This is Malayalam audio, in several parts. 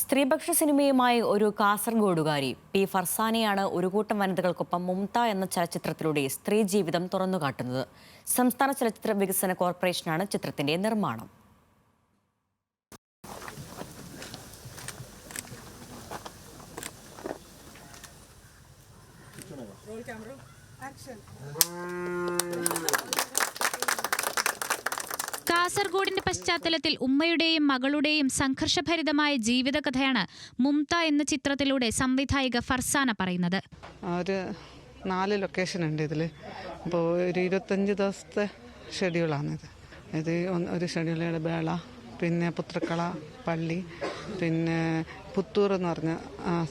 സ്ത്രീപക്ഷ സിനിമയുമായി ഒരു കാസർഗോഡുകാരി പി ഫർസാനയാണ് ഒരു കൂട്ടം വനിതകൾക്കൊപ്പം മുംത എന്ന ചലച്ചിത്രത്തിലൂടെ സ്ത്രീ ജീവിതം തുറന്നുകാട്ടുന്നത്. സംസ്ഥാന ചലച്ചിത്ര വികസന കോർപ്പറേഷനാണ് ചിത്രത്തിന്റെ നിർമ്മാണം. കാസർഗോഡിന്റെ പശ്ചാത്തലത്തിൽ ഉമ്മയുടെയും മകളുടെയും സംഘർഷഭരിതമായ ജീവിതകഥയാണ് മുംത എന്ന ചിത്രത്തിലൂടെ സംവിധായിക ഫർസാന പറയുന്നത്. ഒരു 4 ലൊക്കേഷൻ ഉണ്ട് ഇതിൽ. അപ്പോൾ ഒരു 25 ദിവസത്തെ ഷെഡ്യൂളാണിത്. ഇത് ഒരു ഷെഡ്യൂളുടെ ബേള, പിന്നെ പുത്രക്കള പള്ളി, പിന്നെ പുത്തൂർ എന്ന് പറഞ്ഞ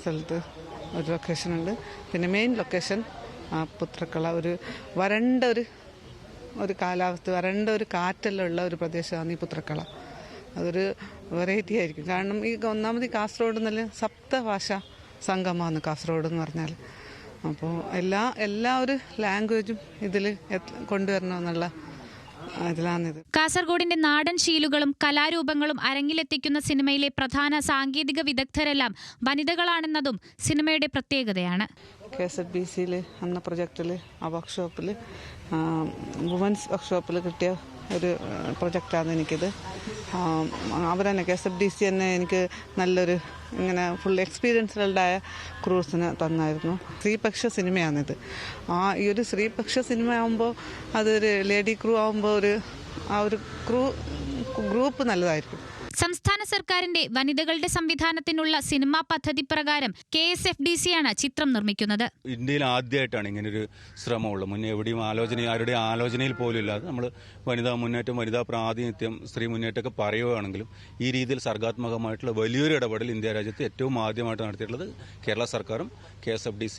സ്ഥലത്ത് ഒരു ലൊക്കേഷൻ ഉണ്ട്. പിന്നെ മെയിൻ ലൊക്കേഷൻ പുത്രക്കള, ഒരു വരണ്ട ഒരു കാലാവസ്ഥ, വരണ്ട ഒരു കാറ്റെല്ലാം ഉള്ള ഒരു പ്രദേശമാണ് ഈ പുത്രക്കള. അതൊരു വെറൈറ്റി ആയിരിക്കും. കാരണം ഈ ഒന്നാമത് കാസർഗോഡ് നല്ല സപ്തഭാഷ സംഗമമാണ് കാസർഗോഡ് എന്ന് പറഞ്ഞാൽ. അപ്പോൾ എല്ലാ ഒരു ലാംഗ്വേജും ഇതിൽ കൊണ്ടുവരണമെന്നുള്ള ഇതിലാണിത്. കാസർഗോഡിന്റെ നാടൻ ശീലുകളും കലാരൂപങ്ങളും അരങ്ങിലെത്തിക്കുന്ന സിനിമയിലെ പ്രധാന സാങ്കേതിക വിദഗ്ധരെല്ലാം വനിതകളാണെന്നതും സിനിമയുടെ പ്രത്യേകതയാണ്. KSFBC എന്ന പ്രൊജക്റ്റിൽ ആ വർക്ക്ഷോപ്പിൽ വുമൻസ് വർക്ക്ഷോപ്പിൽ കിട്ടിയ ഒരു പ്രൊജക്റ്റാണ് എനിക്കിത്. അവർ തന്നെ KSFDC തന്നെ എനിക്ക് നല്ലൊരു ഇങ്ങനെ ഫുൾ എക്സ്പീരിയൻസ്ഡായ ക്രൂസിന് തന്നായിരുന്നു. സ്ത്രീപക്ഷ സിനിമയാണിത്. ഈ ഒരു സ്ത്രീപക്ഷ സിനിമ ആകുമ്പോൾ അതൊരു ലേഡി ക്രൂ ആകുമ്പോൾ ഒരു ഗ്രൂപ്പ് നല്ലതായിരിക്കും. സംസ്ഥാന സർക്കാരിന്റെ വനിതകളുടെ സംവിധാനത്തിനുള്ള സിനിമാ പദ്ധതി പ്രകാരം KSFDC ആണ് ചിത്രം നിർമ്മിക്കുന്നത്. ഇന്ത്യയിൽ ആദ്യമായിട്ടാണ് ഇങ്ങനൊരു ശ്രമമുള്ളത്. മുന്നേ എവിടെയും ആരുടെ ആലോചനയിൽ പോലും ഇല്ലാതെ നമ്മൾ വനിതാ മുന്നേറ്റം, വനിതാ പ്രാതിനിധ്യം, സ്ത്രീ മുന്നേറ്റമൊക്കെ പറയുകയാണെങ്കിലും ഈ രീതിയിൽ സർഗാത്മകമായിട്ടുള്ള വലിയൊരു ഇടപെടൽ ഇന്ത്യ രാജ്യത്ത് ഏറ്റവും ആദ്യമായിട്ട് നടത്തിയിട്ടുള്ളത് കേരള സർക്കാരും KSFDC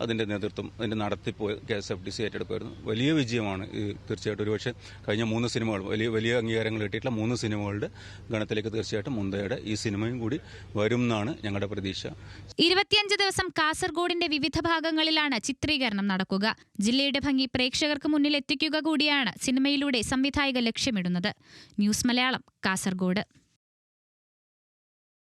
അതിൻ്റെ നേതൃത്വം, അതിൻ്റെ നടത്തിപ്പ് KSFDC ഏറ്റെടുക്കുമായിരുന്നു. വലിയ വിജയമാണ് തീർച്ചയായിട്ടും. ഒരുപക്ഷെ കഴിഞ്ഞ 3 സിനിമകൾ വലിയ അംഗീകാരങ്ങൾ കിട്ടിയിട്ടുള്ള 3 സിനിമകളുടെ ഗണത്തിലേക്ക് തീർച്ചയായിട്ടും മുന്തയുടെ ഈ സിനിമയും കൂടി വരും എന്നാണ് ഞങ്ങളുടെ പ്രതീക്ഷ. 25 ദിവസം കാസർഗോഡിന്റെ വിവിധ ഭാഗങ്ങളിലാണ് ചിത്രീകരണം നടക്കുക. ജില്ലയുടെ ഭംഗി പ്രേക്ഷകർക്ക് മുന്നിൽ എത്തിക്കുക കൂടിയാണ് സിനിമയിലൂടെ സംവിധായക ലക്ഷ്യമിടുന്നത്. ന്യൂസ് മലയാളം, കാസർഗോഡ്.